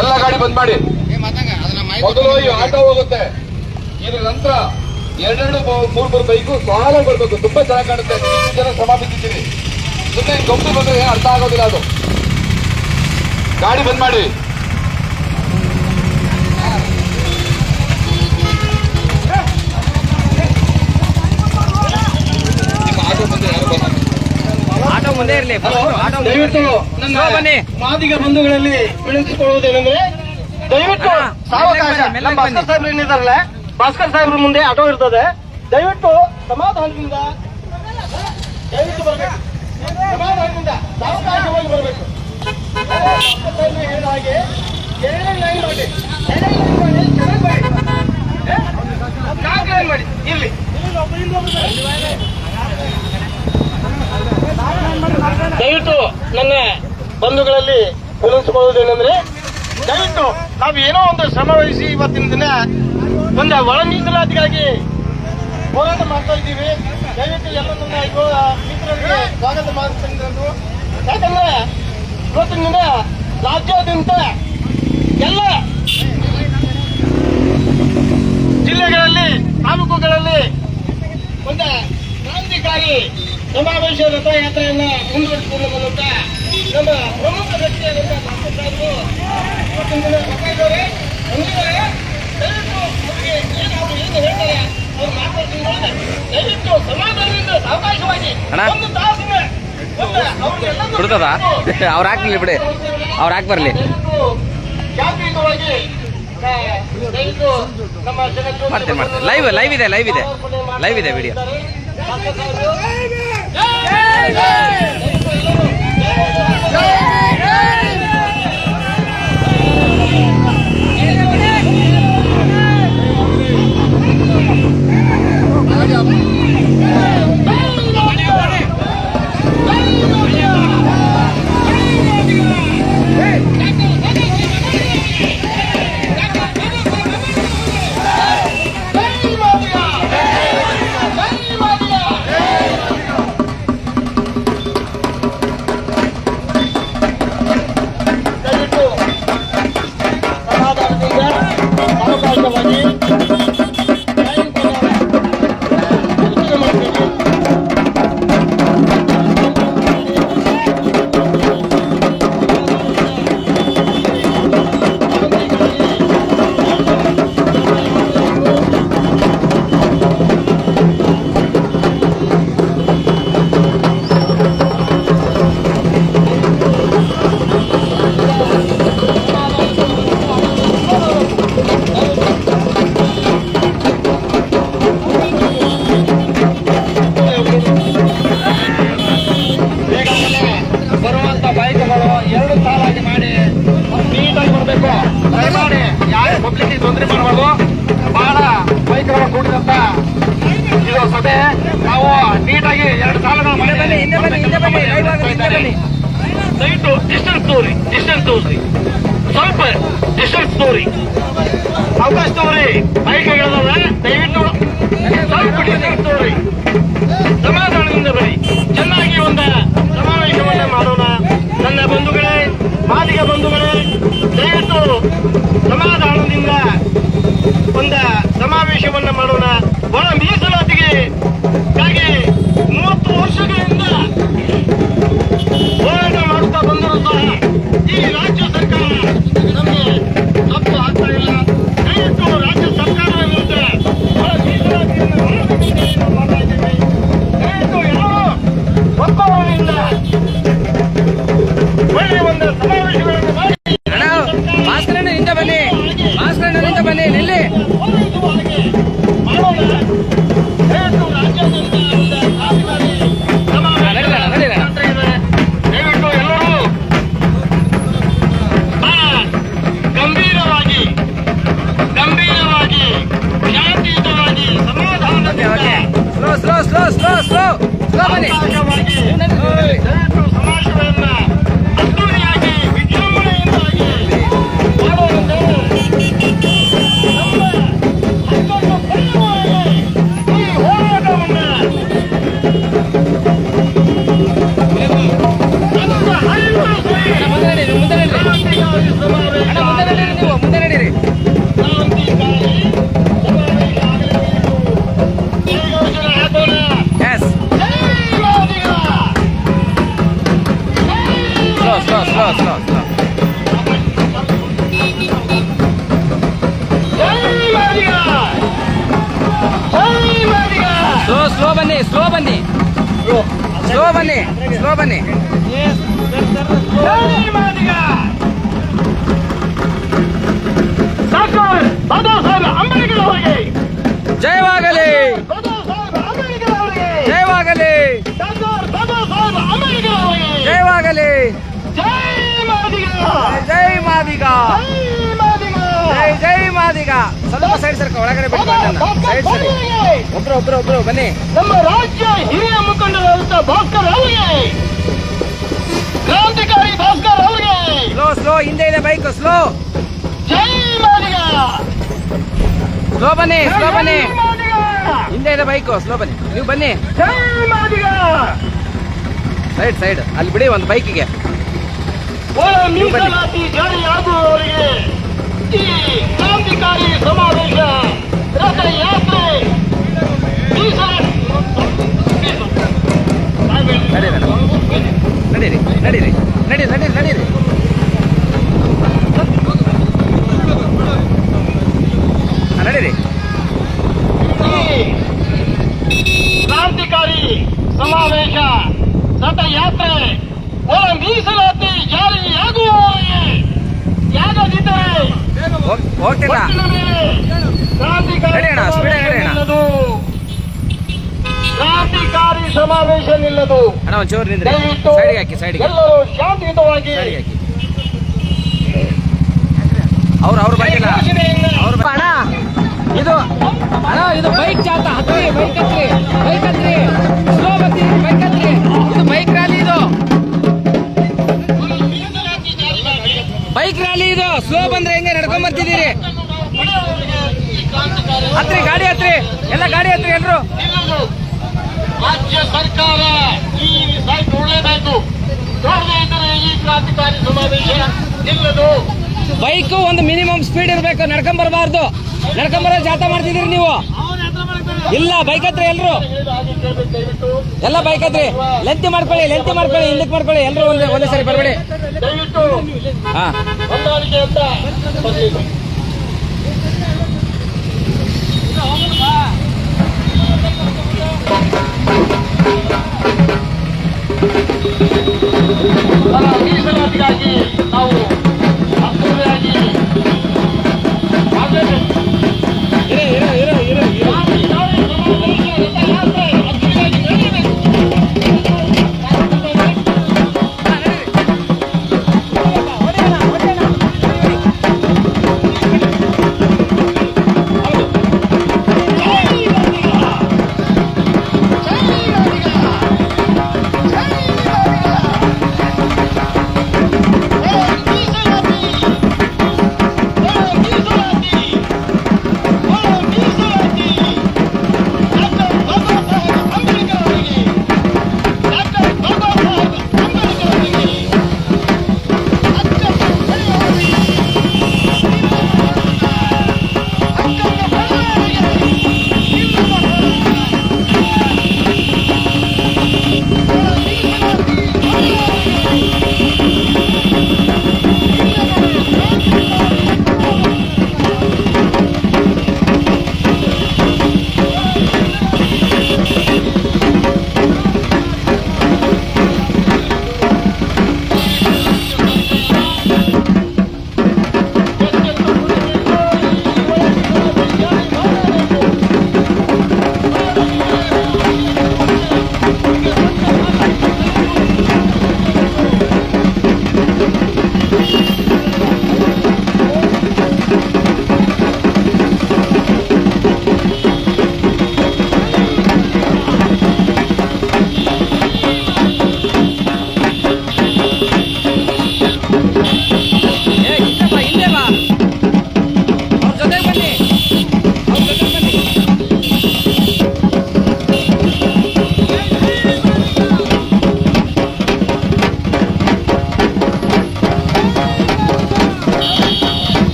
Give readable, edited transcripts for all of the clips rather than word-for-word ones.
ಎಲ್ಲ ಗಾಡಿ ಬಂದ್ ಮಾಡಿ. ಮೊದಲು ಈ ಆಟೋ ಹೋಗುತ್ತೆ, ಇದ್ರ ನಂತರ ಎರಡೆರಡು ಮೂರು ಬೈಕು ಸಾಲ ಬರ್ಬೇಕು. ತುಂಬಾ ಚೆನ್ನಾಗಿ ಕಾಣುತ್ತೆ. ಜನ ಶ್ರಮ ಬಿದ್ದಿದ್ದೀರಿ. ಸುಮ್ಮನೆ ಗೊಬ್ಬರ ಬಂದ್ರೆ ಅರ್ಥ ಆಗೋದಿಲ್ಲ. ಅದು ಗಾಡಿ ಬಂದ್ ಮಾಡಿ. ಆಟೋ ಮುಂದೆ ಇರಲಿ. ದಯವಿಟ್ಟು ನನ್ನ ಮಾದಿಗ ಬಂಧುಗಳಲ್ಲಿ ವಿನಂತಿಸಿಕೊಳ್ಳುವುದೇನೆಂದ್ರೆ ದಯವಿಟ್ಟು ಸಾವಕಾಶ. ನಮ್ಮ ಭಾಸ್ಕರ್ ಸಾಹೇಬ್ರು ಏನಿದಾರಲ್ಲ, ಭಾಸ್ಕರ್ ಸಾಹೇಬ್ರ ಮುಂದೆ ಆಟೋ ಇರ್ತದೆ. ದಯವಿಟ್ಟು ಸಮಾಧಾನದಿಂದ ದಯವಿಟ್ಟು ಬರಬೇಕು. ಸಮಾಧಾನದಿಂದ ಸಾವಕಾಶವಾಗಿ ಬರಬೇಕು. ಹೇಳಿದ ಹಾಗೆ ಎರಡನೇ ಲೈನ್ ಮಾಡಿ, ನಾಲ್ಕು ಲೈನ್ ಮಾಡಿ. ಇಲ್ಲಿ ದಯವಿಟ್ಟು ನನ್ನ ಬಂಧುಗಳಲ್ಲಿ ವಿನಂತಿಸಿಕೊಳ್ಳುವುದೇನೆಂದ್ರೆ ದಯವಿಟ್ಟು ನಾವು ಏನೋ ಒಂದು ಶ್ರಮ ವಹಿಸಿ ಇವತ್ತಿನ ದಿನ ಒಂದು ಒಳ ಮೀಸಲಾತಿಗಾಗಿ ಹೋರಾಟ ಮಾಡ್ತಾ ಇದ್ದೀವಿ. ದಯವಿಟ್ಟು ಎಲ್ಲ ನನ್ನ ಮಿತ್ರರಿಗೆ ಸ್ವಾಗತ ಮಾಡ್ತಿದ್ದು. ಯಾಕಂದ್ರೆ ಇವತ್ತಿನ ದಿನ ರಾಜ್ಯಾದ್ಯಂತ ಎಲ್ಲ ಜಿಲ್ಲೆಗಳಲ್ಲಿ ತಾಲೂಕುಗಳಲ್ಲಿ ಒಂದು ಕ್ರಾಂತಿಕಾರಿ ಸಮಾವೇಶ ರಥಯಾತ್ರೆಯನ್ನ ಮುಂದುವರಿಸಿಕೊಂಡು ಮೂಲಕ ನಮ್ಮ ಪ್ರಮುಖ ವ್ಯಕ್ತಿಯಾದಂತಹ ಭಾಸ್ಕರ್ ಸಾಹೇಬರು ಇವತ್ತಿನ ದಿನ ಸಭೆಯವರೇ ಬಂದಿದ್ದಾರೆ. ದಯವಿಟ್ಟು ಅವರಿಗೆ ಏನಾದ್ರು ಏನು ಹೇಳ್ತಾರೆ ಅವ್ರು ಮಾತಾಡ್ತಿದ್ದಾರೆ. ದಯವಿಟ್ಟು ಸಮಾಧಾನದಿಂದ ಸಾವಕಾಶವಾಗಿ ಒಂದು ತಾಸಿನ ಬಿಡ್ತದ ಅವ್ರು ಹಾಕ್ಲಿ ಬಿಡಿ, ಅವ್ರು ಹಾಕಿ ಬರ್ಲಿ. ಶಾಂತಿಯುತವಾಗಿ ದಯವಿಟ್ಟು ನಮ್ಮ ಮಾಡ್ತೇನೆ. ಲೈವ್ ಇದೆ ವಿಡಿಯೋ. ತೊಂದರೆ ಮಾಡಬಾರ್ದು. ಬಹಳ ಬೈಕ್ಗಳ ಕೂಡಿದಂತ ಇದು ಸಭೆ. ನಾವು ನೀಟಾಗಿ 2 ಸಾಲಗಳ ದಯವಿಟ್ಟು ಡಿಸ್ಟೆನ್ಸ್ ತೋರಿ, ಸ್ವಲ್ಪ ಡಿಸ್ಟೆನ್ಸ್ ತೋರಿ, ಅವಕಾಶ ತೋರಿ. ಬೈಕ್ಗಳಿದಾವೆ, ದಯವಿಟ್ಟು ಸ್ವಲ್ಪ ಡಿಸ್ಟೆನ್ಸ್ ತೋರಿ. ಸಮಾಧಾನದಿಂದ ಬರಿ. ಚೆನ್ನಾಗಿ ಒಂದು ಸಮಾವೇಶವನ್ನ ಮಾಡೋಣ. ನನ್ನ ಬಂಧುಗಳೇ, ಮಾದಿಗ ಬಂಧುಗಳೇ, ದಯವಿಟ್ಟು ಸಮಾಧಾನದಿಂದ ಒಂದು ಸಮಾವೇಶವನ್ನ ಮಾಡೋಣ. ಒಳ ಮೀಸಲಾತಿಗೆ 30 ವರ್ಷಗಳಿಂದ ಹೋರಾಟ ಮಾಡುತ್ತಾ ಬಂದರೂ ಸಹ ಈ ರಾಜ್ಯ ಸರ್ಕಾರ ನಮಗೆ ತಪ್ಪು ಆಗ್ತಾ ಇಲ್ಲ. ದಯವಿಟ್ಟು ರಾಜ್ಯ ಸರ್ಕಾರದ ವಿರುದ್ಧ ಒಳ ಮೀಸಲಾತಿಯನ್ನು ಮಾಡ್ತಾ ಇದ್ದೇವೆ. ದಯವಿಟ್ಟು ಎಲ್ಲರೂ ಒಬ್ಬರಿಂದ ಒಳ್ಳೆಯ ಒಂದು ಸಮಾವೇಶಗಳನ್ನು ಮಾಡಿ ಬನ್ನಿ ನಿಲ್ಲಿ. ದಯವಿಟ್ಟು ಎಲ್ಲರೂ ಗಂಭೀರವಾಗಿ ಶಾಂತಿಯುತವಾಗಿ ಸಮಾಧಾನವಾಗಿ ದಯವಿಟ್ಟು ಸಮಾವೇಶವನ್ನ ಅದ್ದೂರಿಯಾಗಿ ವಿಜೃಂಭಣೆಯಿಂದಾಗಿ ಮಾಡುವಂತೆ ಮುಂದೆ ಸ್ಲೋ ಬನ್ನಿ ಸ್ಲೋ ಬನ್ನಿ ಸ್ಲೋ ಬನ್ನಿ ಸ್ಲೋ ಬನ್ನಿ. ಜೈ ಮಾದಿಗ ಡಾಕ್ಟರ್ ಬಾಬಾ ಸಾಹೇಬ್ ಅಂಬೇಡ್ಕರ್ ಅವರಿಗೆ ಜಯವಾಗಲಿ ಬಾಬಾ ಸಾಹೇಬ್ ಅಂಬೇಡ್ಕರ್ ಅವರಿಗೆ ಜಯವಾಗಲಿ ಡಾಕ್ಟರ್ ಬಾಬಾ ಸಾಹೇಬ್ ಅಂಬೇಡ್ಕರ್ ಅವರಿಗೆ ಜಯವಾಗಲಿ. ಜೈ ಮಾದಿಗ ಜೈ ಮಾದಿಗ ಜೈ ಮಾದಿಗ ಜೈ ಜೈ ಮಾದಿಗ. ಸ್ವಲ್ಪ ಸೈಡ್ ಸರ್ಕ ಒಳಗಡೆ ಬಿಟ್ಟು ಸೈಡ್ ಸರಿ. ಒಬ್ರು ಬನ್ನಿ. ನಮ್ಮ ರಾಜ್ಯ ಹಿರಿಯ ಮುಖಂಡರಾದಂತ ಭಾಸ್ಕರ್ ಅವರಿಗೆ ಕ್ರಾಂತಿಕಾರಿ ಭಾಸ್ಕರ್ ಅವರಿಗೆ ಸ್ಲೋ ಹಿಂದೆ ಇದೆ ಬೈಕ್ ಸ್ಲೋ ಜೈ ಮಾದಿಗ ಸ್ಲೋ ಬನ್ನಿ ಜೈ ಮಾದಿಗ ಹಿಂದೆ ಇದೆ ಬೈಕ್ ಸ್ಲೋ ಬನ್ನಿ. ನೀವು ಬನ್ನಿ ಜೈ ಮಾದಿಗ ಸೈಡ್ ಅಲ್ಲಿ ಬಿಡಿ ಒಂದು ಬೈಕಿಗೆ. ಒಳ ಮೀಸಲಾತಿ ಜಾರಿಯಾಗುವವರಿಗೆ ಈ ಕ್ರಾಂತಿಕಾರಿ ಸಮಾವೇಶ ರಥಯಾತ್ರೆ ನಡೀರಿ. ನಡೀರಿ. ಕ್ರಾಂತಿಕಾರಿ ಸಮಾವೇಶ ರಥಯಾತ್ರೆ ಒಳ ಮೀಸಲಾತಿ ಜಾರಿಯಾಗುವವರಿಗೆ ಯಾಗದಿದ್ದರೆ ಹೋಗ್ತಿಲ್ಲ. ಕ್ರಾಂತಿಕಾರಿ ನಡೆಯೋಣ, ಸ್ಪೀಡ್ ಆಗಿ ನಡೆಯೋಣ. ನಿಲ್ಲದು. ಕ್ರಾಂತಿಕಾರಿ ಸಮಾವೇಶ ನಿಲ್ಲದು. ಅಣ್ಣ ಒಂಚೂರು ನಿಂದ್ರಿ. ದಯವಿಟ್ಟು ಸೈಡ್ಗೆ ಹಾಕಿ ಸೈಡ್ಗೆ ಎಲ್ಲರೂ ಶಾಂತಿಯುತವಾಗಿ ಹಾಕಿ. ಅವ್ರು ಬಂದಿಲ್ಲ. ಅಣ್ಣ ಇದು ಬೈಕ್ ಜಾತ ಹತ್ರಿ ಬೈಕ್ ಹತ್ರಿ ಸ್ಲೋ ಬರ್ತೀವಿ ಬೈಕ್ ಹತ್ರಿ. ಇದು ಬೈಕ್ ರ್ಯಾಲಿ ಇದು ಸ್ಲೋ ಬಂದ್ರೆ ಹೆಂಗೆ ನಡ್ಕೊಂಡ್ ಬರ್ತಿದ್ದೀರಿ. ಹತ್ರಿ ಗಾಡಿ ಹತ್ರಿ ಎಲ್ಲ ಗಾಡಿ ಹತ್ರಿ ಎಲ್ರು. ರಾಜ್ಯ ಸರ್ಕಾರ ಈ ಸೈಟ್ ಒಳ್ಳೇದಾಯ್ತು. ನೋಡದೇ ಇದ್ದರೆ ಈ ಕ್ರಾಂತಿಕಾರಿ ಸಮಾವೇಶ ನಿಲ್ಲದು. ಬೈಕ್ ಒಂದು ಮಿನಿಮಮ್ ಸ್ಪೀಡ್ ಇರಬೇಕು. ನಡ್ಕೊಂಡ್ ಬರಬಾರ್ದು. ನಡ್ಕೊಂಡ್ ಬರೋ ಜಾತ ಮಾಡ್ತಿದ್ದೀರಿ ನೀವು. ಇಲ್ಲ ಬೈಕ್ ಹತ್ರಿ ಎಲ್ರು. ಎಲ್ಲ ಬೈಕ್ ಹತ್ರಿ. ಲೆಂತಿ ಮಾಡ್ಕೊಳ್ಳಿ ಹಿಂದಕ್ಕೆ ಮಾಡ್ಕೊಳ್ಳಿ ಎಲ್ರು ಒಂದೇ ಸರಿ ಬರಬೇಡಿ. ದಯವಿಟ್ಟು ಹಾ ಹೊಂದಾಣಿಕೆ ಅಂತ ಬರ್ಲಿ. ಮೀಸಲಾತಿಗಾಗಿ ನಾವು ಅಸೂರೆಯಾಗಿ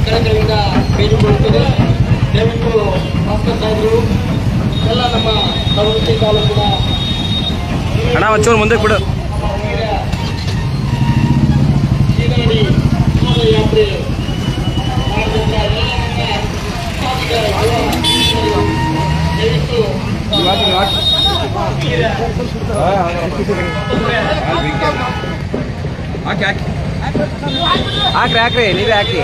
ಕಳೆಗಳಿಂದ ಬೇಡಿಕೊಳ್ಳುತ್ತದೆ. ದಯವಿಟ್ಟು ಭಾಸ್ಕರ್ ಸಾಹೇಬರು ಎಲ್ಲ ನಮ್ಮ ಕಲಬುರಗಿ ತಾಲೂಕಿನ ಅಣ್ಣ ಒಂಚೂರು ಮುಂದೆ ಬಿಡು. ಸೀದಾಡಿ ಪಾದಯಾತ್ರೆ ಮಾಡಿದಂಥ ಎಲ್ಲ ದಯವಿಟ್ಟು ಹಾಕ್ರಿ ನೀವೇ ಹಾಕಿ.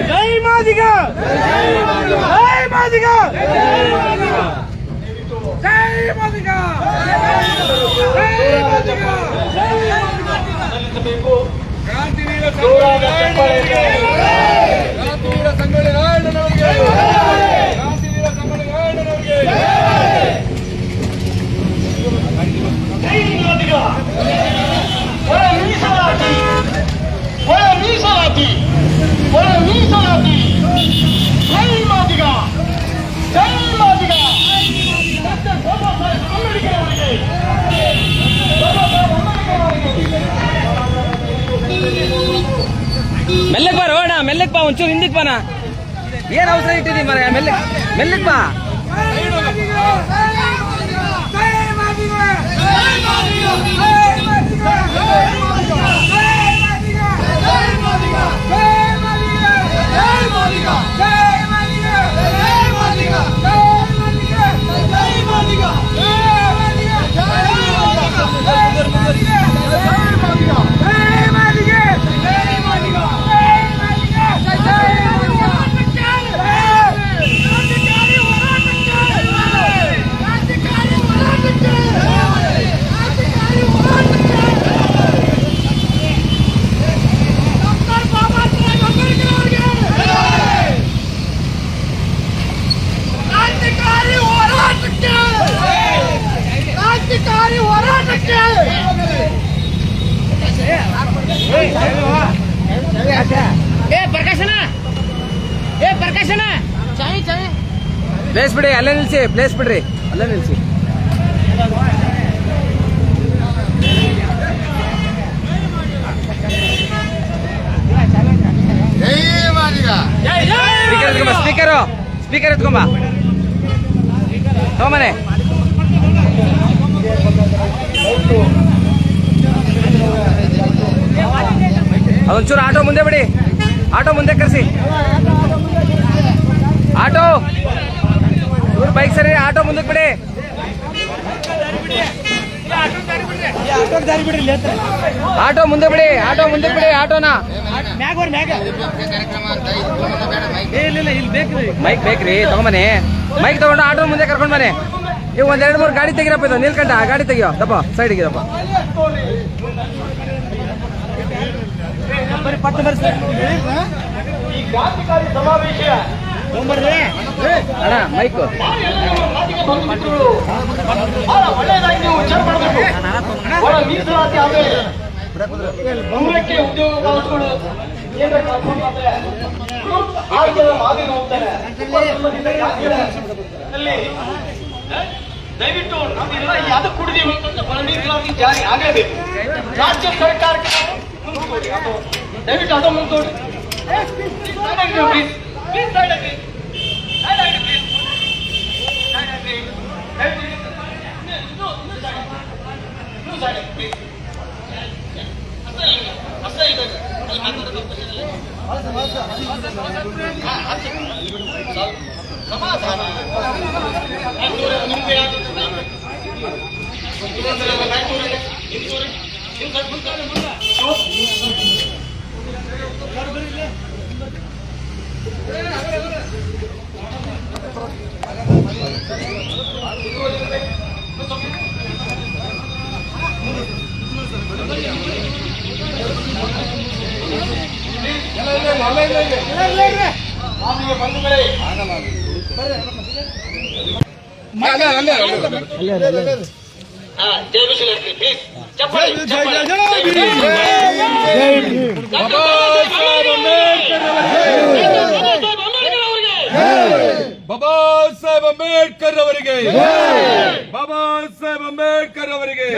ಜೈ ಮಾದಿಗ, ಜೈ ಮಾದಿಗ, ಜೈ ಮಾದಿಗ, ಸಲ್ಲಿಸಬೇಕು. ಕ್ರಾಂತಿವೀರ ಜೋರಾದ ಚಪ್ಪಾಳೆಗೆ ಕ್ರಾಂತಿವೀರ ಸಂಗೊಳ್ಳಿ ರಾಯಣ್ಣನವರಿಗೆ, ಕ್ರಾಂತಿವೀರ ಸಂಗೊಳ್ಳಿ ರಾಯಣ್ಣನವರಿಗೆ. ಜೈ ಮಾದಿಗ, ಒಳ ಮೀಸಲಾತಿ, ಒಳ ಮೀಸಲಾತಿ, ಒಳ ಮೀಸಲಾತಿ. ಜೈ ಮಾದಿಗ, ಜೈ ಮಾದಿಗ. ಡಾಕ್ಟರ್ ಬಾಬಾ ಸಾಹೇಬ್ ಅಂಬೇಡ್ಕರ್ ಅವರಿಗೆ, ಬಾಬಾ ಸಾಹೇಬ್ ಅಂಬೇಡ್ಕರ್ ಅವರಿಗೆ. ಮೆಲ್ಲಕ್ ಬಾ ರೋಣ, ಮೆಲ್ಲಕ್ ಬಾ, ಒಂಚೂರು ಹಿಂದಕ್ ಬಾನ. ಏನ್ ಅವಸರ ಇಟ್ಟಿದೀವಿ ಮರ, ಮೆಲ್ಲಕ್ ಬಾ. ಪ್ಲೇಸ್ ಬಿಡಿ, ಅಲ್ಲೇ ನಿಲ್ಸಿ, ಪ್ಲೇಸ್ ಬಿಡ್ರಿ, ಅಲ್ಲೇ ನಿಲ್ಸಿ. ಸ್ಪೀಕರ್ ಎತ್ಕೊಂಬ ತಗೊಂಬನೆ. ಅದೊಂಚೂರು ಆಟೋ ಮುಂದೆ ಬಿಡಿ, ಆಟೋ ಮುಂದೆ ಕರೆಸಿ. ಆಟೋ ಇವ್ರು ಬೈಕ್ ಸರಿ, ಆಟೋ ಮುಂದಕ್ಕೆ ಬಿಡಿ. ಆಟೋ ಮುಂದೆ ಬಿಡಿ, ಆಟೋ ಮುಂದಕ್ಕೆ ಬಿಡಿ, ಆಟೋನ. ಮೈಕ್ ಬೇಕ್ರಿ, ತಗೊಂಬನೆ. ಮೈಕ್ ತಗೊಂಡು ಆಟೋ ಮುಂದೆ ಕರ್ಕೊಂಡ್ ಬನ್ನಿ. ನೀವು ಒಂದ್ 2-3 ಗಾಡಿ ತೆಗಿರಪ್ಪ, ಇದು ನೀಲ್ಕಂಠ ಆ ಗಾಡಿ ತೆಗಿಯೋ ದಪ್ಪ, ಸೈಡಿಗೆ ದಪ್ಪ. ಈ ಕ್ರಾಂತಿಕಾರಿ ಸಮಾವೇಶ ಅಣ್ಣ ಮೈಕು ಬಹಳ ಒಳ್ಳೆಯದಾಗಿ ನೀವು ವಿಚಾರ ಮಾಡಬೇಕು. ಬಹಳ ಮೀಸಲಾತಿ ಆಮೇಲೆ 100ಕ್ಕೆ ಉದ್ಯೋಗಾವಕಾಶಗಳು ಕೇಂದ್ರ ಆರ್ಥಿಕ ಮಾದರಿ ಹೋಗ್ತಾರೆ ಅಲ್ಲಿ ದಯವಿಟ್ಟು ನಾವೆಲ್ಲ ಯಾವ್ದು ಕುಡಿದೀವಿ ಅಂತಂದ್ರೆ ಬಹಳ ಮೀಸಲಾತಿ ಜಾರಿ ಆಗಲೇಬೇಕು. ರಾಜ್ಯ ಸರ್ಕಾರಕ್ಕೆ ಮುಂದೂಡಿ ಅದು ದಯವಿಟ್ಟು ಅದು ಮುಂದೂಡಿ. ಸಮಾಧಾನ ಬಾಬಾ ಸಾಹೇಬ್ ಅಂಬೇಡ್ಕರ್ ಅವರಿಗೆ, ಬಾಬಾ ಸಾಹೇಬ್ ಅಂಬೇಡ್ಕರ್ ಅವರಿಗೆ.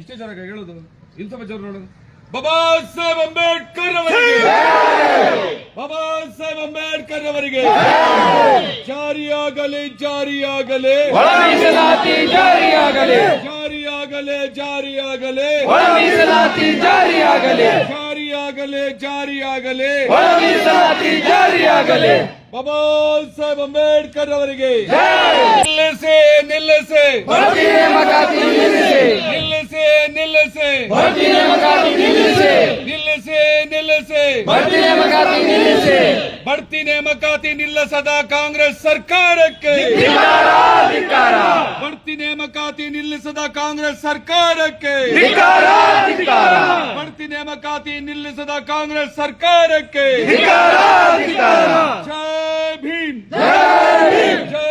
ಇಷ್ಟೇ ಜನ ಹೇಳೋದು, ಇನ್ನು ಸ್ವಲ್ಪ ಜನ ನೋಡೋದು. ಬಾಬಾ ಸಾಹೇಬ್ ಅಂಬೇಡ್ಕರ್ ಅವರಿಗೆ, ಬಾಬಾ ಸಾಹೇಬ್ ಅಂಬೇಡ್ಕರ್ ಅವರಿಗೆ. ಜಾರಿಯಾಗಲಿ ಜಾರಿಯಾಗಲಿ ಮೀಸಲಾತಿ ಜಾರಿಯಾಗಲಿ, ಜಾರಿಯಾಗಲಿ ಜಾರಿಯಾಗಲಿ ಮೀಸಲಾತಿ ಜಾರಿಯಾಗಲಿ, ಜಾರಿಯಾಗಲಿ ಜಾರಿಯಾಗಲಿ ಮೀಸಲಾತಿ ಜಾರಿಯಾಗಲಿ. ಬಾಬಾ ಸಾಹೇಬ್ ಅಂಬೇಡ್ಕರ್ ಅವರಿಗೆ. ನಿಲ್ಲಿಸಿ ನಿಲ್ಲಿಸಿ ಭರ್ತಿ ನೇಮಕಾತಿ ನಿಲ್ಲಿಸಿ, ನಿಲ್ಲಿಸಿ ನಿಲ್ಲಿಸಿ ಭರ್ತಿ ನೇಮಕಾತಿ ನಿಲ್ಲಿಸಿ, ನಿಲ್ಲಿಸಿ ನಿಲ್ಲಿಸಿ ಭರ್ತಿ ನೇಮಕಾತಿ ನಿಲ್ಲಿಸಿ. ಬಡ್ತಿ ನೇಮಕಾತಿ ನಿಲ್ಲಿಸದ ಕಾಂಗ್ರೆಸ್ ಸರ್ಕಾರಕ್ಕೆ ಧಿಕ್ಕಾರ, ಧಿಕ್ಕಾರ, ಬಡ್ತಿ ನೇಮಕಾತಿ ನಿಲ್ಲಿಸದ ಕಾಂಗ್ರೆಸ್ ಸರ್ಕಾರಕ್ಕೆ ಧಿಕ್ಕಾರ, ಧಿಕ್ಕಾರ, ಬಡ್ತಿ ನೇಮಕಾತಿ ನಿಲ್ಲಿಸದ ಕಾಂಗ್ರೆಸ್ ಸರ್ಕಾರಕ್ಕೆ ಧಿಕ್ಕಾರ, ಧಿಕ್ಕಾರ. ಜೈ ಭೀಮ್, ಜೈ ಭೀಮ್, ಜೈ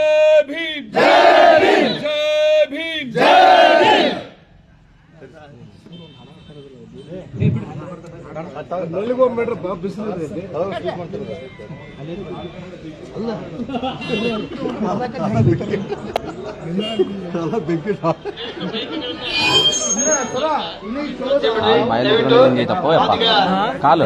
ಭೀಮ್, ಜೈ ಭೀಮ್, ಜೈ ಭೀಮ್. ಜೈ ಭೀಮ್. ಕಾಲು